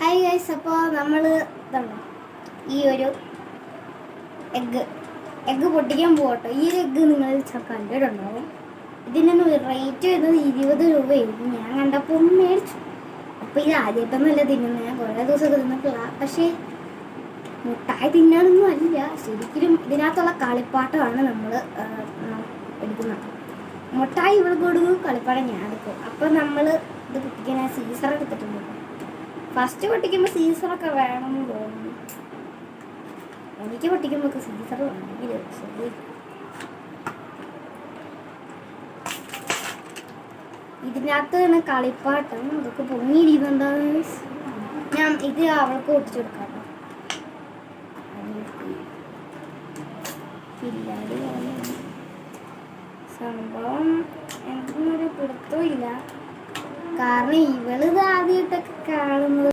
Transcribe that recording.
Hi guys, അപ്പോൾ നമ്മൾ ഈ ഒരു എഗ്ഗ് പൊട്ടിക്കാൻ പോകട്ടോ. ഈ ഒരു എഗ്ഗ് നിങ്ങൾ കണ്ടിട്ടുണ്ടാവും. ഇതിനൊന്ന് റേറ്റ് വരുന്നത് 20 രൂപയായിരുന്നു. ഞാൻ കണ്ടപ്പോൾ ഒന്ന് മേടിച്ചു. അപ്പോൾ ഇത് ആദ്യമായിട്ടൊന്നുമല്ല തിന്നുന്നത്, ഞാൻ കുറേ ദിവസമൊക്കെ തിന്നിട്ടില്ല. പക്ഷേ മുട്ടായി തിന്നാനൊന്നും അല്ല, ശരിക്കും ഇതിനകത്തുള്ള കളിപ്പാട്ടമാണ് നമ്മൾ എടുക്കുന്നത്. മുട്ടായി ഇവിടെ കൊടുക്കും, കളിപ്പാട്ടം ഞാൻ എടുക്കും. അപ്പോൾ നമ്മൾ ഇത് പൊട്ടിക്കാൻ സീസർ എടുത്തിട്ടുണ്ട്. ഫസ്റ്റ് പൊട്ടിക്കുമ്പോൾ സീസറൊക്കെ വേണമെന്ന് തോന്നുന്നു. എനിക്ക് പൊട്ടിക്കുമ്പോൾ സീസർ വേണമെങ്കിൽ ശരി. ഇതിനകത്ത് കളിപ്പാട്ടം അതൊക്കെ പൊങ്ങിയിരിക്കുന്നുണ്ടാവും. ഞാൻ ഇത് അവൾക്ക് പൊട്ടിച്ചു കൊടുക്കാം. സംഭവം എനിക്കൊന്നൊരു പിടുത്തവും ഇല്ല, കാരണം ഇവളിത് ആദ്യമായിട്ടൊക്കെ കാണുന്നത്.